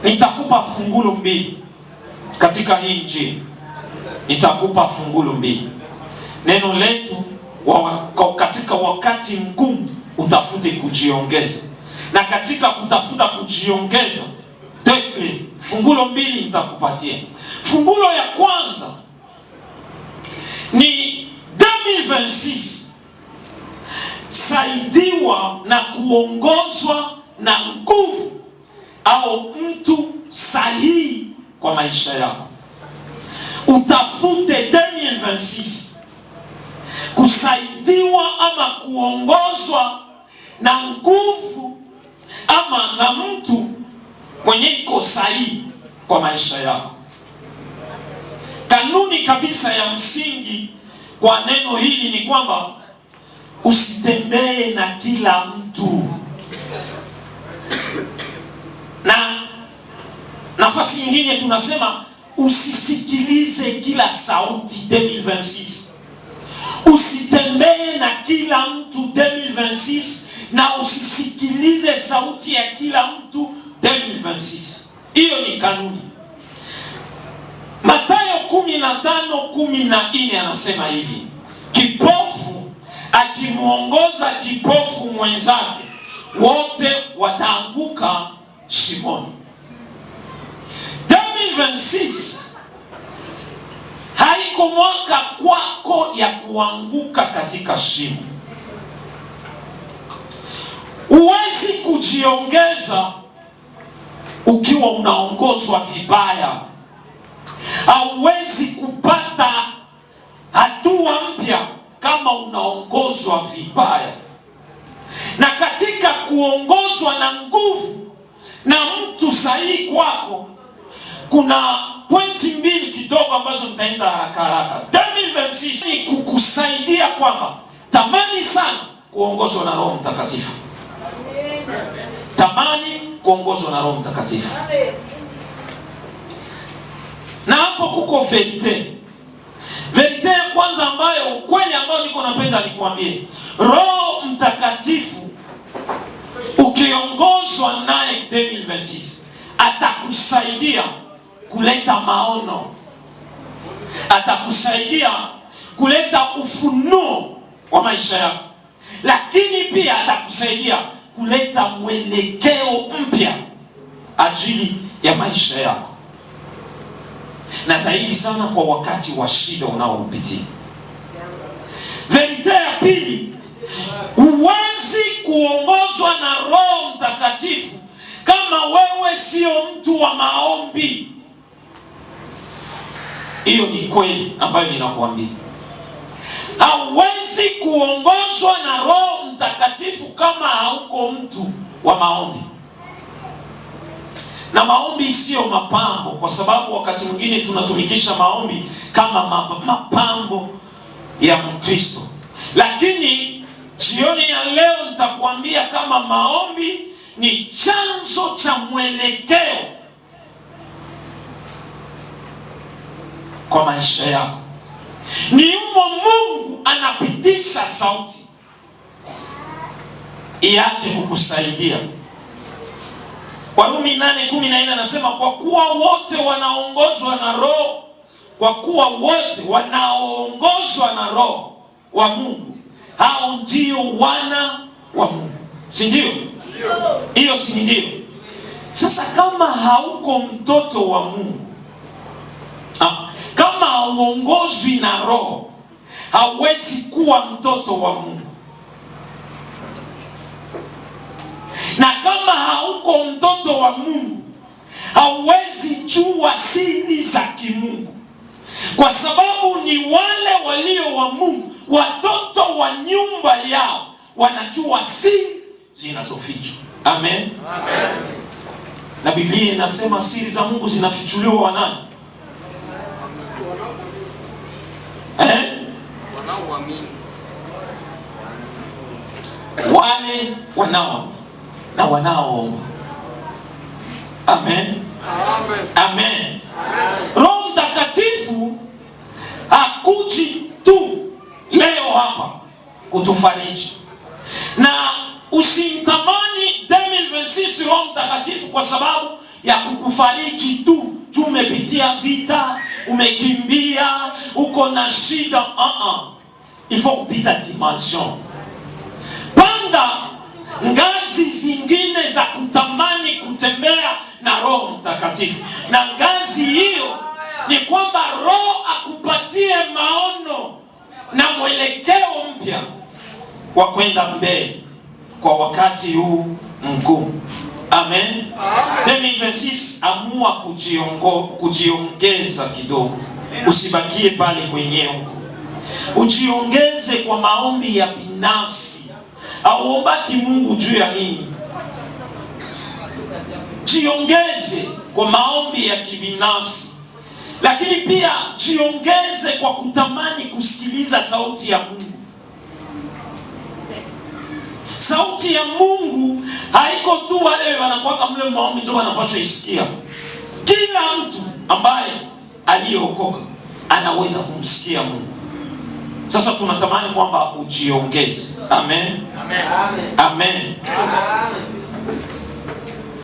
Nitakupa fungulo mbili katika hii Injili. Nitakupa fungulo mbili. Neno letu katika wakati mgumu utafute kujiongeza. Na katika kutafuta kujiongeza, fungulo mbili nitakupatia. Fungulo ya kwanza ni 2026. Saidiwa na kuongozwa na nguvu au mtu sahihi kwa maisha yako. Utafute 2026 kusaidiwa ama kuongozwa na nguvu ama na mtu mwenye iko sahihi kwa maisha yako. Kanuni kabisa ya msingi kwa neno hili ni kwamba usitembee na kila mtu. Na nafasi nyingine tunasema usisikilize kila sauti 2026. Usitembee na kila mtu 2026 na usisikilize sauti ya kila mtu 2026. Hiyo ni kanuni. Mathayo 15:14 anasema hivi: kipofu akimuongoza kipofu mwenzake, wote wataanguka shimoni. 2026 haiko mwaka kwako ya kuanguka katika shimo. Huwezi kujiongeza ukiwa unaongozwa vibaya. Hauwezi kupata hatua mpya kama unaongozwa vibaya. Na katika kuongozwa na nguvu na mtu sahihi kwako, kuna pointi mbili kidogo ambazo nitaenda haraka. 2026 ni kukusaidia kwamba tamani sana kuongozwa na Roho Mtakatifu. Tamani kuongozwa na Roho Mtakatifu. Na hapo kuko verite. Verite ya kwanza ambayo ukweli ambao niko napenda nikwambie, Roho Mtakatifu ukiongozwa naye 2026 atakusaidia kuleta maono. Atakusaidia kuleta ufunuo wa maisha yako. Lakini pia atakusaidia kuleta mwelekeo mpya ajili ya maisha yako. Na zaidi sana kwa wakati wa shida unaopitia. Verite ya pili, huwezi kuongozwa na Roho Mtakatifu kama wewe sio mtu wa maombi. Hiyo ni kweli ambayo ninakuambia. Hauwezi kuongozwa na Roho Mtakatifu kama hauko mtu wa maombi. Na maombi sio mapambo, kwa sababu wakati mwingine tunatumikisha maombi kama mapambo ya Mkristo. Lakini jioni ya leo nitakwambia kama maombi ni chanzo cha mwelekeo kwa maisha yako. Ni Mungu anapitisha sauti yake kukusaidia. Warumi 8:14 anasema kwa kuwa wote wanaongozwa na Roho, kwa kuwa wote wanaongozwa na Roho wa Mungu, hao ndio wana wa Mungu. Si ndio? Hiyo si ndio? Sasa kama hauko mtoto wa Mungu, kama hauongozwi na Roho, hauwezi kuwa mtoto wa Mungu. Na kama hauko mtoto wa Mungu, hauwezi jua siri za kimungu. Kwa sababu ni wale walio wa Mungu, watoto wa nyumba yao, wanajua siri zinazofichwa. Amen. Amen. Na Biblia inasema siri za Mungu zinafichuliwa wa nani? Wanaoamini. Wale wanaoamini na wanaoomba. Amen. Amen. Amen. Roho Mtakatifu hakuji tu leo hapa kutufariji. Na usimtamani 2026 Roho Mtakatifu, kwa sababu ya kukufariji tu juu umepitia vita, umekimbia, uko na shida. Il faut kupita dimension. Panda ngazi zingine za kutamani kutembea na Roho Mtakatifu. Na ngazi hiyo ni kwamba Roho akupatie maono na mwelekeo mpya wa kwenda mbele kwa wakati huu mgumu. Amen. 2026 amua kujiongeza kidogo. Usibakie pale kwenyewe. Ujiongeze kwa maombi ya binafsi. Auombaki Mungu juu ya nini? Jiongeze kwa maombi ya kibinafsi. Lakini pia jiongeze kwa kutamani kusikiliza sauti ya Mungu. Sauti ya Mungu haiko tu wale wanakuwa mle maombi ndio wanapaswa isikia. Kila mtu ambaye aliyeokoka anaweza kumsikia Mungu. Sasa tunatamani kwamba ujiongeze. Amen. Amen. Amen. Amen.